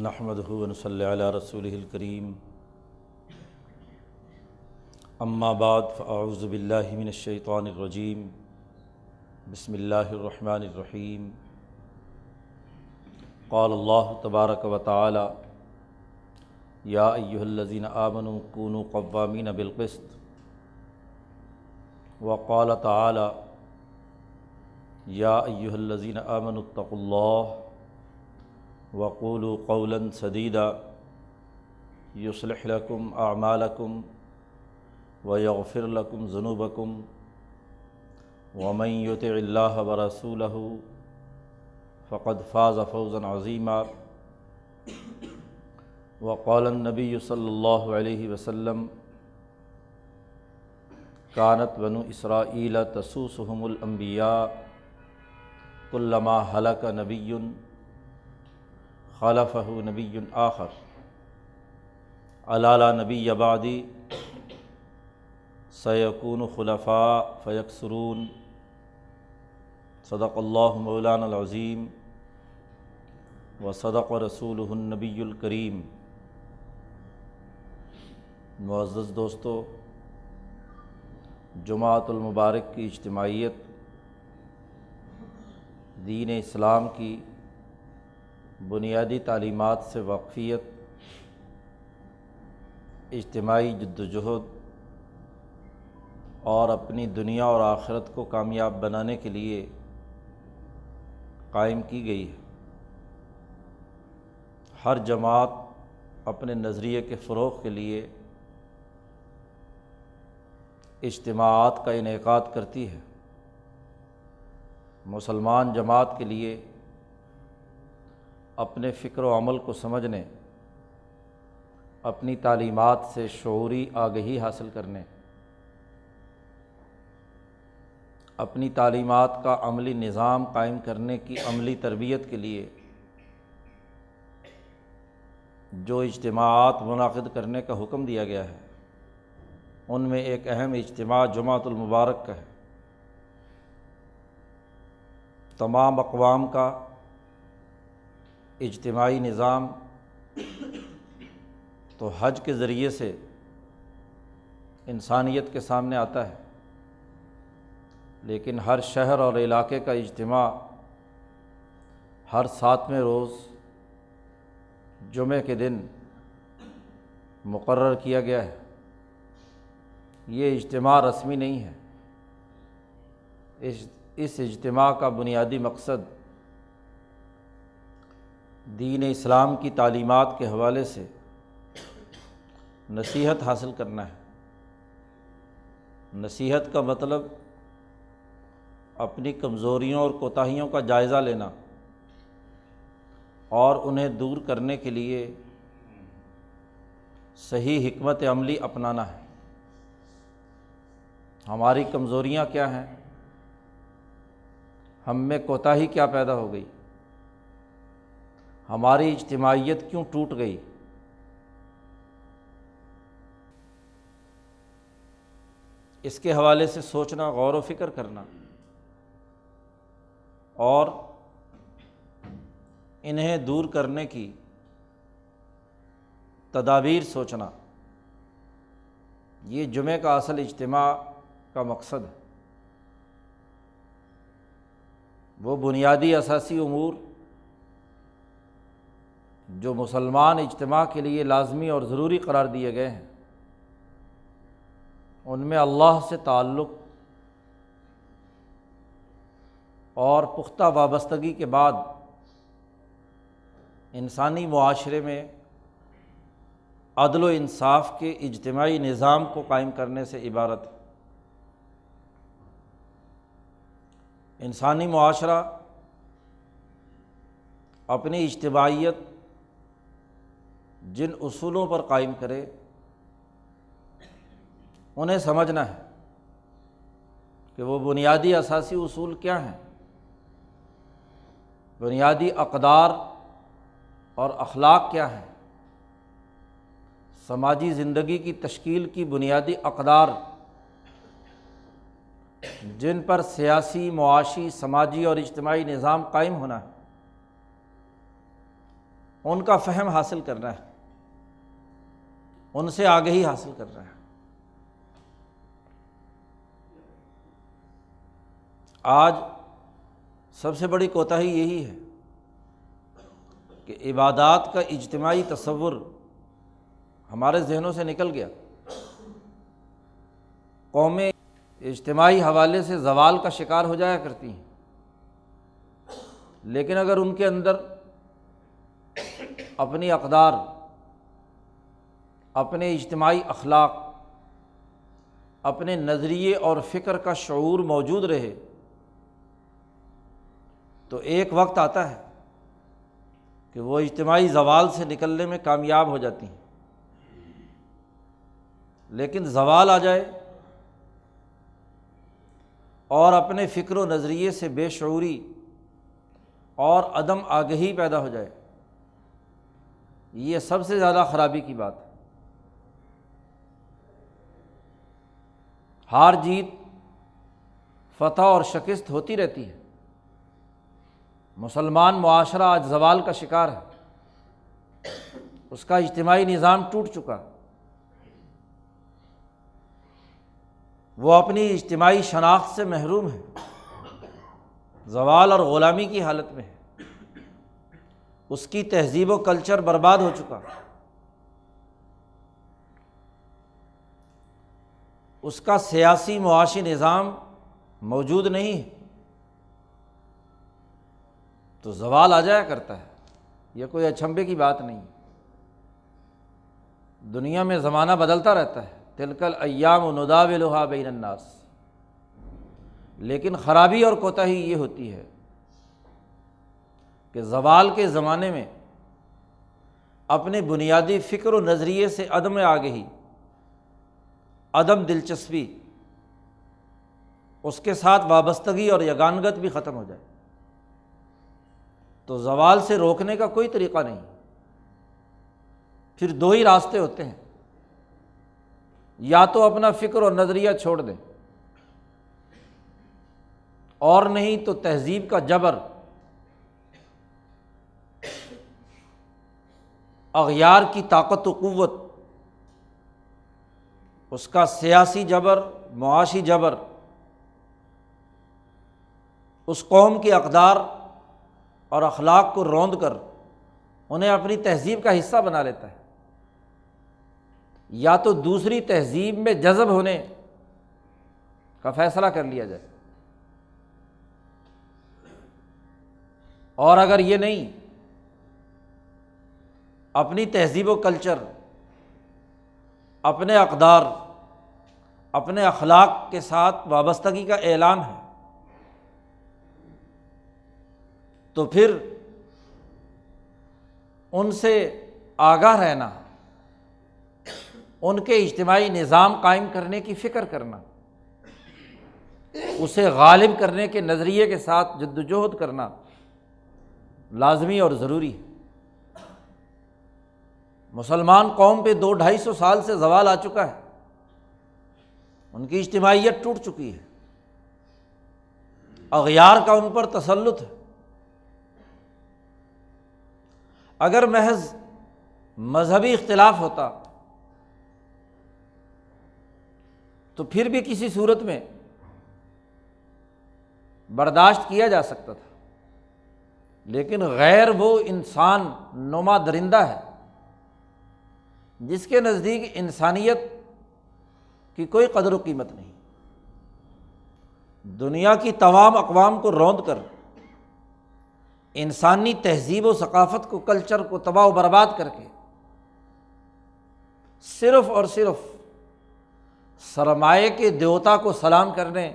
نحمدہ ونصلی علی رسولہ الکریم اما بعد فاعوذ باللہ من الشیطان الرجیم بسم اللہ الرحمن الرحیم قال اللہ تبارک و تعالی یا ایہا الذین آمنوا کونوا قوامین بالقسط وقال تعالی یا ایہا الذین آمنوا اتقوا اللہ وقولوا قولا سدیدا یصلح لکم اعمالکم ویغفر لکم ذنوبکم ومن یطع اللہ ورسولہ فقد فاز فوزا عظیما وقال النبی صلی اللہ علیہ وسلم کانت بنو اسرائیل تسوسهم الانبیاء کلما ہلک نبی خلفہ نبی آخر الا لا نبی بعدی سیکون خلفاء فیکثرون صدق اللہ مولانا العظیم وصدق رسولہ النبی الکریم۔ معزز دوستو، جمعۃ المبارک کی اجتماعیت دین اسلام کی بنیادی تعلیمات سے واقفیت، اجتماعی جدوجہد اور اپنی دنیا اور آخرت کو کامیاب بنانے کے لیے قائم کی گئی ہے۔ ہر جماعت اپنے نظریے کے فروغ کے لیے اجتماعات کا انعقاد کرتی ہے۔ مسلمان جماعت کے لیے اپنے فکر و عمل کو سمجھنے، اپنی تعلیمات سے شعوری آگہی حاصل کرنے، اپنی تعلیمات کا عملی نظام قائم کرنے کی عملی تربیت کے لیے جو اجتماعات منعقد کرنے کا حکم دیا گیا ہے، ان میں ایک اہم اجتماع جمعۃ المبارک کا ہے۔ تمام اقوام کا اجتماعی نظام تو حج کے ذریعے سے انسانیت کے سامنے آتا ہے، لیکن ہر شہر اور علاقے کا اجتماع ہر 7ویں روز جمعے کے دن مقرر کیا گیا ہے۔ یہ اجتماع رسمی نہیں ہے۔ اس اجتماع کا بنیادی مقصد دین اسلام کی تعلیمات کے حوالے سے نصیحت حاصل کرنا ہے۔ نصیحت کا مطلب اپنی کمزوریوں اور کوتاہیوں کا جائزہ لینا اور انہیں دور کرنے کے لیے صحیح حکمت عملی اپنانا ہے۔ ہماری کمزوریاں کیا ہیں؟ ہم میں کوتاہی کیا پیدا ہو گئی؟ ہماری اجتماعیت کیوں ٹوٹ گئی؟ اس کے حوالے سے سوچنا، غور و فکر کرنا اور انہیں دور کرنے کی تدابیر سوچنا، یہ جمعے کا اصل اجتماع کا مقصد ہے۔ وہ بنیادی اساسی امور جو مسلمان اجتماع کے لیے لازمی اور ضروری قرار دیے گئے ہیں، ان میں اللہ سے تعلق اور پختہ وابستگی کے بعد انسانی معاشرے میں عدل و انصاف کے اجتماعی نظام کو قائم کرنے سے عبارت ہے۔ انسانی معاشرہ اپنی اجتماعیت جن اصولوں پر قائم کرے، انہیں سمجھنا ہے کہ وہ بنیادی اساسی اصول کیا ہیں، بنیادی اقدار اور اخلاق کیا ہیں، سماجی زندگی کی تشکیل کی بنیادی اقدار جن پر سیاسی، معاشی، سماجی اور اجتماعی نظام قائم ہونا ہے، ان کا فہم حاصل کرنا ہے، ان سے آگہی حاصل کرنا ہے۔ آج سب سے بڑی کوتاہی یہی ہے کہ عبادات کا اجتماعی تصور ہمارے ذہنوں سے نکل گیا۔ قومیں اجتماعی حوالے سے زوال کا شکار ہو جایا کرتی ہیں، لیکن اگر ان کے اندر اپنی اقدار، اپنے اجتماعی اخلاق، اپنے نظریے اور فکر کا شعور موجود رہے تو ایک وقت آتا ہے کہ وہ اجتماعی زوال سے نکلنے میں کامیاب ہو جاتی ہیں۔ لیکن زوال آ جائے اور اپنے فکر و نظریے سے بے شعوری اور عدم آگہی پیدا ہو جائے، یہ سب سے زیادہ خرابی کی بات ہے۔ ہار جیت، فتح اور شکست ہوتی رہتی ہے۔ مسلمان معاشرہ آج زوال کا شکار ہے، اس کا اجتماعی نظام ٹوٹ چکا، وہ اپنی اجتماعی شناخت سے محروم ہے، زوال اور غلامی کی حالت میں ہے، اس کی تہذیب و کلچر برباد ہو چکا، اس کا سیاسی معاشی نظام موجود نہیں ہے، تو زوال آ جایا کرتا ہے۔ یہ کوئی اچنبھے کی بات نہیں، دنیا میں زمانہ بدلتا رہتا ہے، تلک الایام نداولها بین الناس، لیکن خرابی اور کوتاہی یہ ہوتی ہے کہ زوال کے زمانے میں اپنے بنیادی فکر و نظریے سے عدم آگہی، عدم دلچسپی، اس کے ساتھ وابستگی اور یگانگت بھی ختم ہو جائے تو زوال سے روکنے کا کوئی طریقہ نہیں۔ پھر دو ہی راستے ہوتے ہیں، یا تو اپنا فکر اور نظریہ چھوڑ دیں، اور نہیں تو تہذیب کا جبر، اغیار کی طاقت و قوت، اس کا سیاسی جبر، معاشی جبر، اس قوم کی اقدار اور اخلاق کو روند کر انہیں اپنی تہذیب کا حصہ بنا لیتا ہے، یا تو دوسری تہذیب میں جذب ہونے کا فیصلہ کر لیا جائے، اور اگر یہ نہیں، اپنی تہذیب و کلچر، اپنے اقدار، اپنے اخلاق کے ساتھ وابستگی کا اعلان ہے، تو پھر ان سے آگاہ رہنا، ان کے اجتماعی نظام قائم کرنے کی فکر کرنا، اسے غالب کرنے کے نظریے کے ساتھ جدوجہد کرنا لازمی اور ضروری ہے۔ مسلمان قوم پہ 200-250 سال سے زوال آ چکا ہے، ان کی اجتماعیت ٹوٹ چکی ہے، اغیار کا ان پر تسلط ہے۔ اگر محض مذہبی اختلاف ہوتا تو پھر بھی کسی صورت میں برداشت کیا جا سکتا تھا، لیکن غیر وہ انسان نما درندہ ہے جس کے نزدیک انسانیت کی کوئی قدر و قیمت نہیں۔ دنیا کی تمام اقوام کو روند کر انسانی تہذیب و ثقافت کو، کلچر کو تباہ و برباد کر کے صرف اور صرف سرمایے کے دیوتا کو سلام کرنے،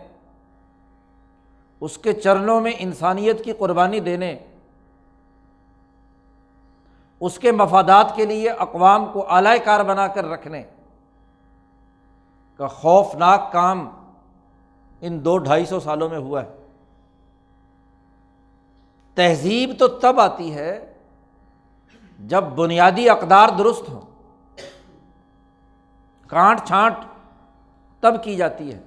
اس کے چرنوں میں انسانیت کی قربانی دینے، اس کے مفادات کے لیے اقوام کو آلائے کار بنا کر رکھنے کا خوفناک کام ان 200-250 سالوں میں ہوا ہے۔ تہذیب تو تب آتی ہے جب بنیادی اقدار درست ہوں، کانٹ چھانٹ تب کی جاتی ہے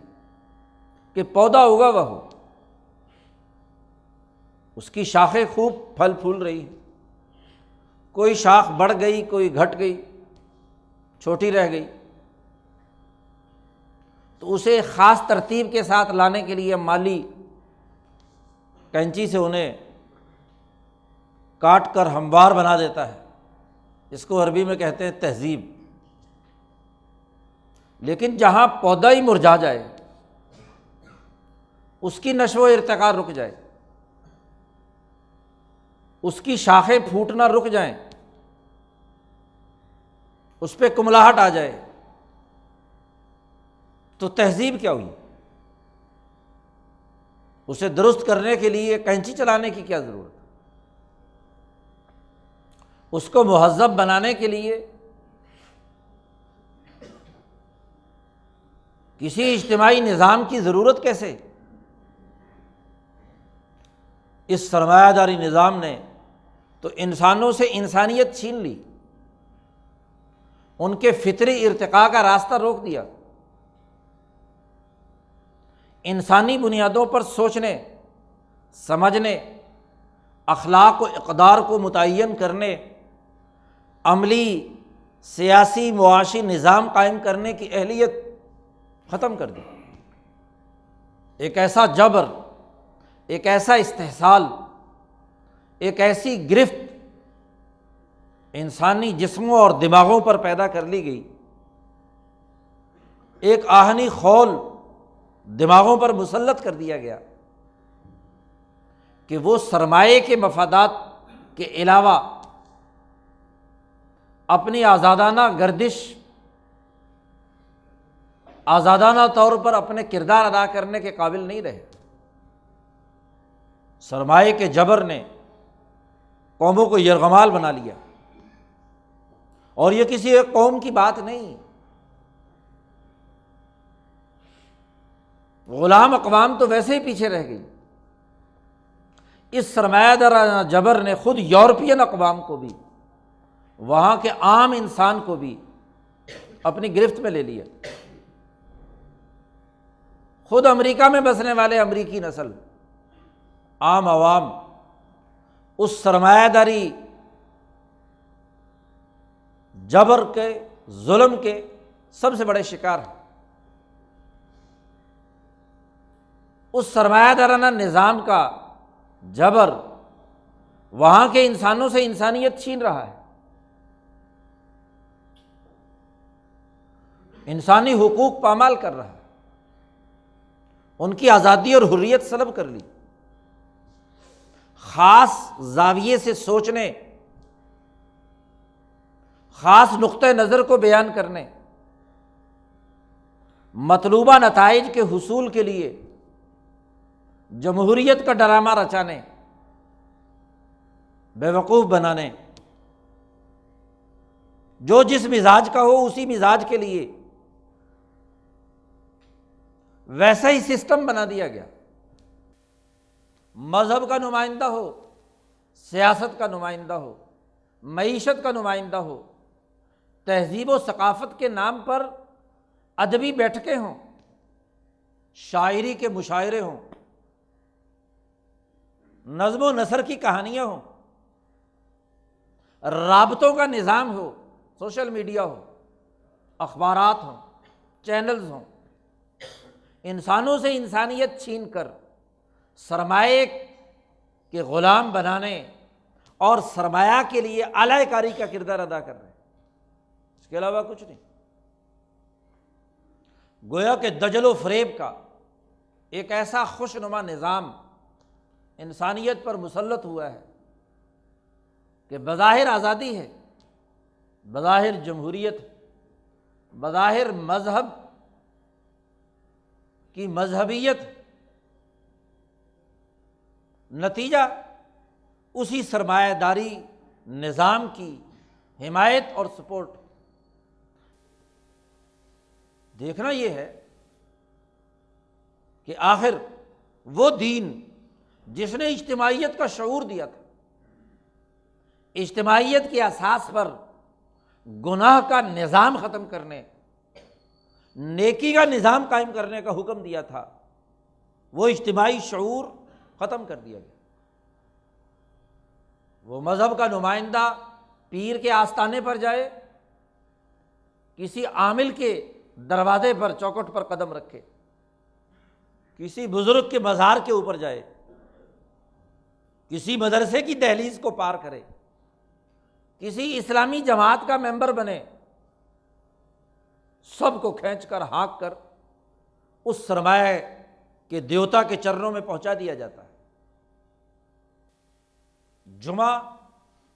کہ پودا اگا ہوا ہو، اس کی شاخیں خوب پھل پھول رہی ہیں، کوئی شاخ بڑھ گئی، کوئی گھٹ گئی، چھوٹی رہ گئی، تو اسے خاص ترتیب کے ساتھ لانے کے لیے مالی کینچی سے انہیں کاٹ کر ہموار بنا دیتا ہے۔ اس کو عربی میں کہتے ہیں تہذیب۔ لیکن جہاں پودا ہی مرجھا جائے، اس کی نشو و ارتقاء رک جائے، اس کی شاخیں پھوٹنا رک جائیں، اس پہ کملاہٹ آ جائے، تو تہذیب کیا ہوئی؟ اسے درست کرنے کے لیے کینچی چلانے کی کیا ضرورت؟ اس کو مہذب بنانے کے لیے کسی اجتماعی نظام کی ضرورت کیسے؟ اس سرمایہ داری نظام نے تو انسانوں سے انسانیت چھین لی، ان کے فطری ارتقاء کا راستہ روک دیا۔ انسانی بنیادوں پر سوچنے، سمجھنے، اخلاق و اقدار کو متعین کرنے، عملی، سیاسی، معاشی نظام قائم کرنے کی اہلیت ختم کر دی۔ ایک ایسا جبر، ایک ایسا استحصال، ایک ایسی گرفت انسانی جسموں اور دماغوں پر پیدا کر لی گئی، ایک آہنی خول دماغوں پر مسلط کر دیا گیا کہ وہ سرمایے کے مفادات کے علاوہ اپنی آزادانہ گردش، آزادانہ طور پر اپنے کردار ادا کرنے کے قابل نہیں رہے۔ سرمایے کے جبر نے قوموں کو یرغمال بنا لیا، اور یہ کسی ایک قوم کی بات نہیں، غلام اقوام تو ویسے ہی پیچھے رہ گئی۔ اس سرمایہ دارانہ جبر نے خود یورپین اقوام کو بھی، وہاں کے عام انسان کو بھی اپنی گرفت میں لے لیا۔ خود امریکہ میں بسنے والے امریکی نسل، عام عوام اس سرمایہ داری جبر کے، ظلم کے سب سے بڑے شکار ہیں۔ اس سرمایہ دارانہ نظام کا جبر وہاں کے انسانوں سے انسانیت چھین رہا ہے، انسانی حقوق پامال کر رہا ہے، ان کی آزادی اور حریت سلب کر لی۔ خاص زاویے سے سوچنے، خاص نقطہ نظر کو بیان کرنے، مطلوبہ نتائج کے حصول کے لیے جمہوریت کا ڈرامہ رچانے، بیوقوف بنانے، جو جس مزاج کا ہو اسی مزاج کے لیے ویسا ہی سسٹم بنا دیا گیا۔ مذہب کا نمائندہ ہو، سیاست کا نمائندہ ہو، معیشت کا نمائندہ ہو، تہذیب و ثقافت کے نام پر ادبی بیٹھکیں ہوں، شاعری کے مشاعرے ہوں، نظم و نثر کی کہانیاں ہوں، رابطوں کا نظام ہو، سوشل میڈیا ہو، اخبارات ہوں، چینلز ہوں، انسانوں سے انسانیت چھین کر سرمایہ کے غلام بنانے اور سرمایہ کے لیے اعلی کاری کا کردار ادا کر رہے ہیں، اس کے علاوہ کچھ نہیں۔ گویا کہ دجل و فریب کا ایک ایسا خوشنما نظام انسانیت پر مسلط ہوا ہے کہ بظاہر آزادی ہے، بظاہر جمہوریت، بظاہر مذہب کی مذہبیت، نتیجہ اسی سرمایہ داری نظام کی حمایت اور سپورٹ۔ دیکھنا یہ ہے کہ آخر وہ دین جس نے اجتماعیت کا شعور دیا تھا، اجتماعیت کے اساس پر گناہ کا نظام ختم کرنے، نیکی کا نظام قائم کرنے کا حکم دیا تھا، وہ اجتماعی شعور ختم کر دیا گیا۔ وہ مذہب کا نمائندہ پیر کے آستانے پر جائے، کسی عامل کے دروازے پر چوکھٹ پر قدم رکھے، کسی بزرگ کے مزار کے اوپر جائے، کسی مدرسے کی دہلیز کو پار کرے، کسی اسلامی جماعت کا ممبر بنے، سب کو کھینچ کر ہانک کر اس سرمایہ کے دیوتا کے چرنوں میں پہنچا دیا جاتا ہے۔ جمعہ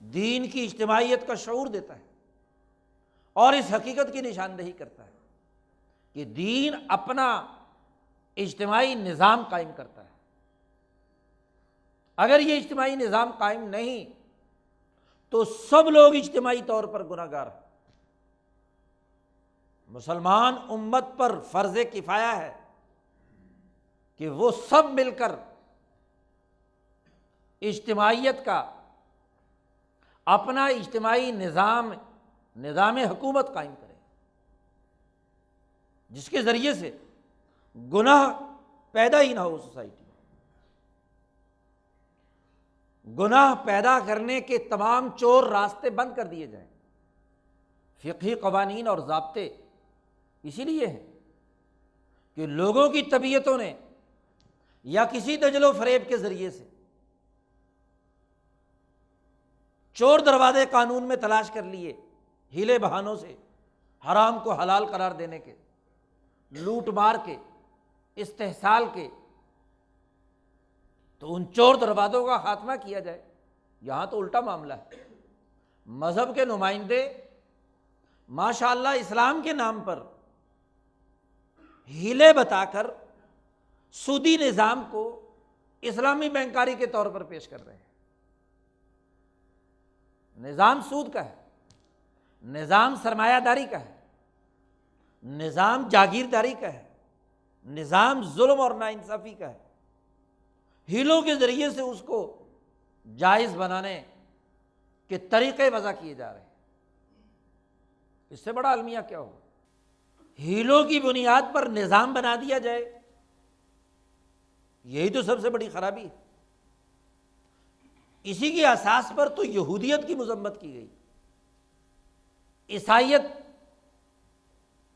دین کی اجتماعیت کا شعور دیتا ہے اور اس حقیقت کی نشاندہی کرتا ہے کہ دین اپنا اجتماعی نظام قائم کرتا ہے۔ اگر یہ اجتماعی نظام قائم نہیں تو سب لوگ اجتماعی طور پر گناہ گار ہیں۔ مسلمان امت پر فرض کفایہ ہے کہ وہ سب مل کر اجتماعیت کا اپنا اجتماعی نظام حکومت قائم کرے، جس کے ذریعے سے گناہ پیدا ہی نہ ہو سوسائٹی میں۔ گناہ پیدا کرنے کے تمام چور راستے بند کر دیے جائیں۔ فقہی قوانین اور ضابطے اسی لیے ہیں کہ لوگوں کی طبیعتوں نے یا کسی دجل و فریب کے ذریعے سے چور دروازے قانون میں تلاش کر لیے، ہیلے بہانوں سے، حرام کو حلال قرار دینے کے، لوٹ مار کے، استحصال کے، تو ان چور دروازوں کا خاتمہ کیا جائے۔ یہاں تو الٹا معاملہ ہے، مذہب کے نمائندے ماشاءاللہ اسلام کے نام پر ہیلے بتا کر سودی نظام کو اسلامی بینکاری کے طور پر پیش کر رہے ہیں۔ نظام سود کا ہے، نظام سرمایہ داری کا ہے، نظام جاگیرداری کا ہے، نظام ظلم اور ناانصافی کا ہے۔ ہیلوں کے ذریعے سے اس کو جائز بنانے کے طریقے وضع کیے جا رہے ہیں۔ اس سے بڑا المیہ کیا ہوگا؟ ہیلوں کی بنیاد پر نظام بنا دیا جائے، یہی تو سب سے بڑی خرابی ہے۔ اسی کی اساس پر تو یہودیت کی مذمت کی گئی، عیسائیت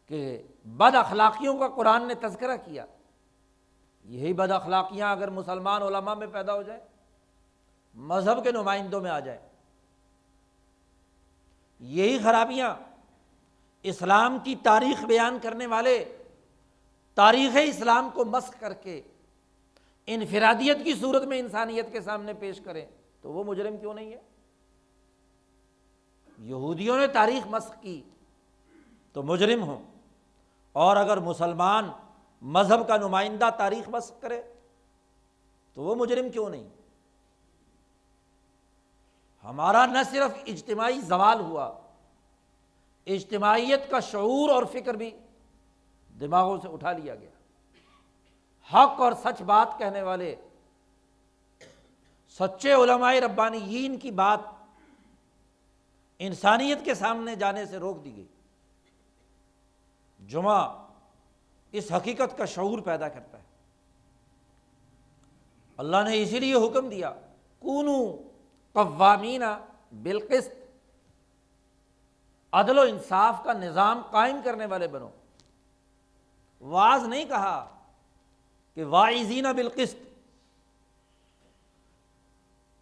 کے بد اخلاقیوں کا قرآن نے تذکرہ کیا۔ یہی بد اخلاقیاں اگر مسلمان علماء میں پیدا ہو جائے، مذہب کے نمائندوں میں آ جائے، یہی خرابیاں اسلام کی تاریخ بیان کرنے والے تاریخ اسلام کو مسخ کر کے انفرادیت کی صورت میں انسانیت کے سامنے پیش کریں تو وہ مجرم کیوں نہیں ہے؟ یہودیوں نے تاریخ مسخ کی تو مجرم ہوں، اور اگر مسلمان مذہب کا نمائندہ تاریخ مسخ کرے تو وہ مجرم کیوں نہیں؟ ہمارا نہ صرف اجتماعی زوال ہوا، اجتماعیت کا شعور اور فکر بھی دماغوں سے اٹھا لیا گیا۔ حق اور سچ بات کہنے والے سچے علماء ربانیین کی بات انسانیت کے سامنے جانے سے روک دی گئی۔ جمعہ اس حقیقت کا شعور پیدا کرتا ہے۔ اللہ نے اسی لیے حکم دیا، کونوا قوامین بالقسط، عدل و انصاف کا نظام قائم کرنے والے بنو۔ واعظ نہیں کہا کہ واعظین بالقسط،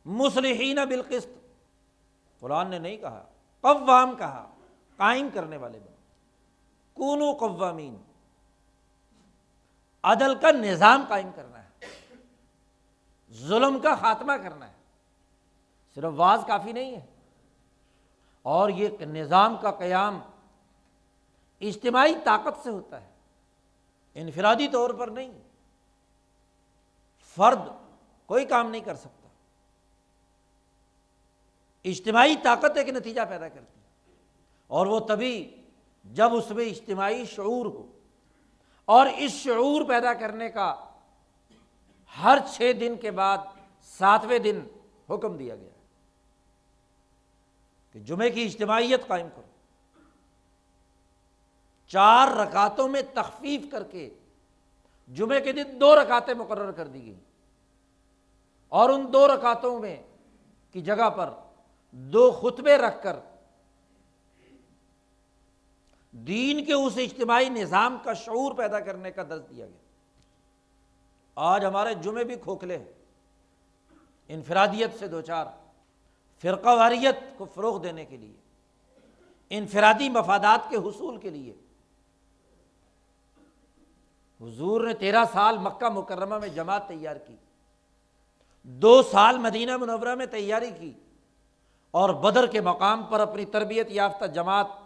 مصلحین بالقسط، قرآن نے نہیں کہا، قوام کہا، قائم کرنے والے بنو۔ کونوا قوامین، عدل کا نظام قائم کرنا ہے، ظلم کا خاتمہ کرنا ہے۔ صرف واعظ کافی نہیں ہے، اور یہ نظام کا قیام اجتماعی طاقت سے ہوتا ہے، انفرادی طور پر نہیں۔ فرد کوئی کام نہیں کر سکتا، اجتماعی طاقت ایک نتیجہ پیدا کرتی ہے، اور وہ تبھی جب اس میں اجتماعی شعور ہو۔ اور اس شعور پیدا کرنے کا ہر 6 دن کے بعد 7ویں دن حکم دیا گیا کہ جمعے کی اجتماعیت قائم کرو۔ 4 رکعتوں میں تخفیف کر کے جمعے کے دن 2 رکعتیں مقرر کر دی گئی، اور ان 2 رکعتوں میں کی جگہ پر 2 خطبے رکھ کر دین کے اس اجتماعی نظام کا شعور پیدا کرنے کا درس دیا گیا۔ آج ہمارے جمعے بھی کھوکھلے ہیں، انفرادیت سے دوچار، فرقہ واریت کو فروغ دینے کے لیے، انفرادی مفادات کے حصول کے لیے۔ حضور نے 13 سال مکہ مکرمہ میں جماعت تیار کی، 2 سال مدینہ منورہ میں تیاری کی، اور بدر کے مقام پر اپنی تربیت یافتہ جماعت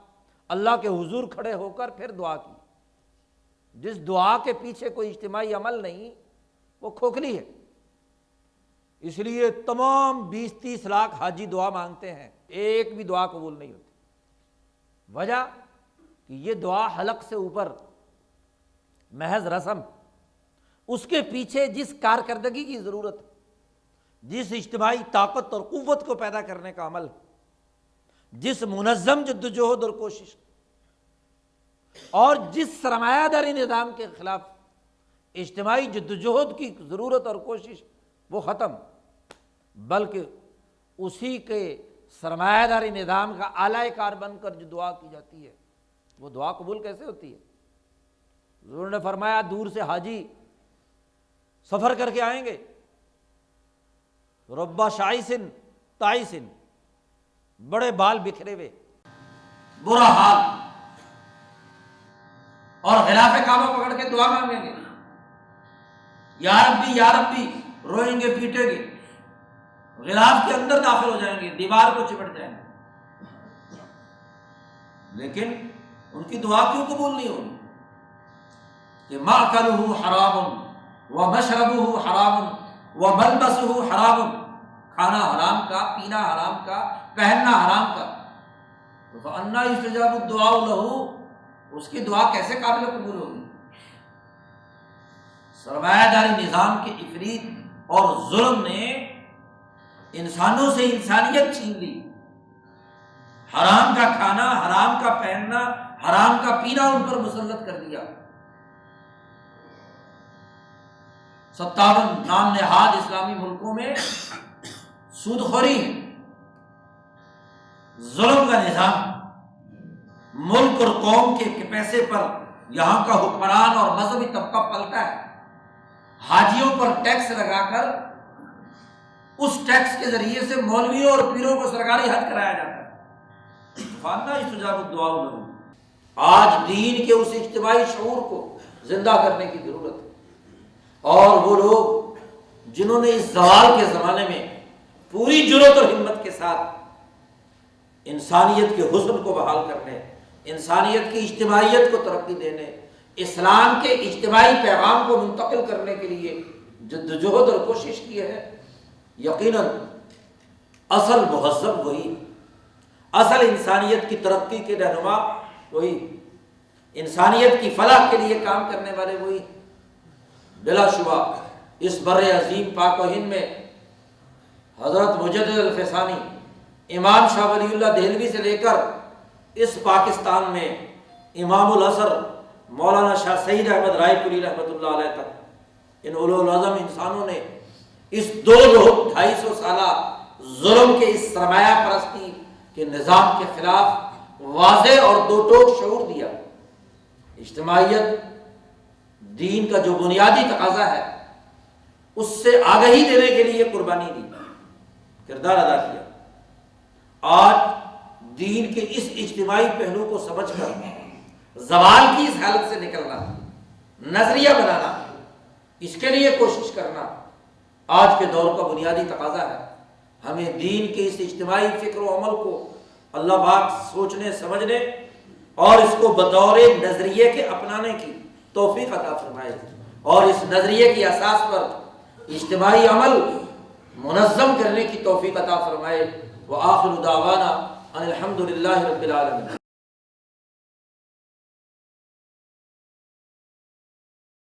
اللہ کے حضور کھڑے ہو کر پھر دعا کی۔ جس دعا کے پیچھے کوئی اجتماعی عمل نہیں، وہ کھوکھلی ہے۔ اس لیے تمام 20-30 لاکھ حاجی دعا مانگتے ہیں، ایک بھی دعا قبول نہیں ہوتی۔ وجہ کہ یہ دعا حلق سے اوپر محض رسم، اس کے پیچھے جس کارکردگی کی ضرورت، جس اجتماعی طاقت اور قوت کو پیدا کرنے کا عمل، جس منظم جدوجہد اور کوشش، اور جس سرمایہ داری نظام کے خلاف اجتماعی جدوجہد کی ضرورت اور کوشش، وہ ختم، بلکہ اسی کے سرمایہ داری نظام کا اعلی کار بن کر جو دعا کی جاتی ہے، وہ دعا قبول کیسے ہوتی ہے؟ حضور نے فرمایا دور سے حاجی سفر کر کے آئیں گے، ربا شائسن تائسن، بڑے بال بکھرے ہوئے، برا حال، اور غلاف کعبہ پکڑ کے دعا مانگیں گے، یا ربی یا ربی، روئیں گے پیٹیں گے، غلاف کے اندر داخل ہو جائیں گے، دیوار کو چپٹ جائیں گے، لیکن ان کی دعا کیوں قبول نہیں ہوگی؟ کہ مأکلہ حرام ومشربہ حرام وملبسہ حرام، کھانا حرام کا، پینا حرام کا، پہننا حرام کا، تو فأنی یستجاب الدعاء لہ، اس کی دعا کیسے قابل قبول ہوگی؟ سرمایہ داری نظام کے افریط اور ظلم نے انسانوں سے انسانیت چھین لی، حرام کا کھانا، حرام کا پہننا، حرام کا پینا ان پر مسلط کر دیا۔ 57 نام نہاد اسلامی ملکوں میں سود خوری ہے، ظلم کا نظام، ملک اور قوم کے پیسے پر یہاں کا حکمران اور مذہبی طبقہ پلتا ہے، حاجیوں پر ٹیکس لگا کر اس ٹیکس کے ذریعے سے مولویوں اور پیروں کو سرکاری حج کرایا جاتا ہے۔ فانا استجاب الدعاء لہ، آج دین کے اس اجتماعی شعور کو زندہ کرنے کی ضرورت ہے، اور وہ لوگ جنہوں نے اس زوال کے زمانے میں پوری جرأت اور ہمت کے ساتھ انسانیت کے حسن کو بحال کرنے، انسانیت کی اجتماعیت کو ترقی دینے، اسلام کے اجتماعی پیغام کو منتقل کرنے کے لیے جدوجہد اور کوشش کی ہے، یقیناً اصل مہذب وہی، اصل انسانیت کی ترقی کے رہنما وہی، انسانیت کی فلاح کے لیے کام کرنے والے وہی۔ بلا شبہ اس بر عظیم پاک و ہند میں حضرت مجدد الفسانی، امام شاہ ولی اللہ دہلوی سے لے کر اس پاکستان میں امام الازہر مولانا شاہ سعید احمد رائے پوری رحمۃ اللہ علیہ تک، ان اولو العزم انسانوں نے اس 250 سالہ ظلم کے اس سرمایہ پرستی کے نظام کے خلاف واضح اور دو ٹوک شعور دیا۔ اجتماعیت دین کا جو بنیادی تقاضا ہے، اس سے آگہی دینے کے لیے قربانی دی، کردار ادا کیا۔ آج دین کے اس اجتماعی پہلو کو سمجھ کر زوال کی اس حالت سے نکلنا، نظریہ بنانا، اس کے لیے کوشش کرنا آج کے دور کا بنیادی تقاضا ہے۔ ہمیں دین کے اس اجتماعی فکر و عمل کو اللہ پاک سوچنے سمجھنے اور اس کو بطور نظریے کے اپنانے کی توفیق عطا فرمائے، اور اس نظریے کی اساس پر اجتماعی عمل منظم کرنے کی توفیق عطا فرمائے۔ وآخر دعوانا ان الحمد للہ رب العالمین۔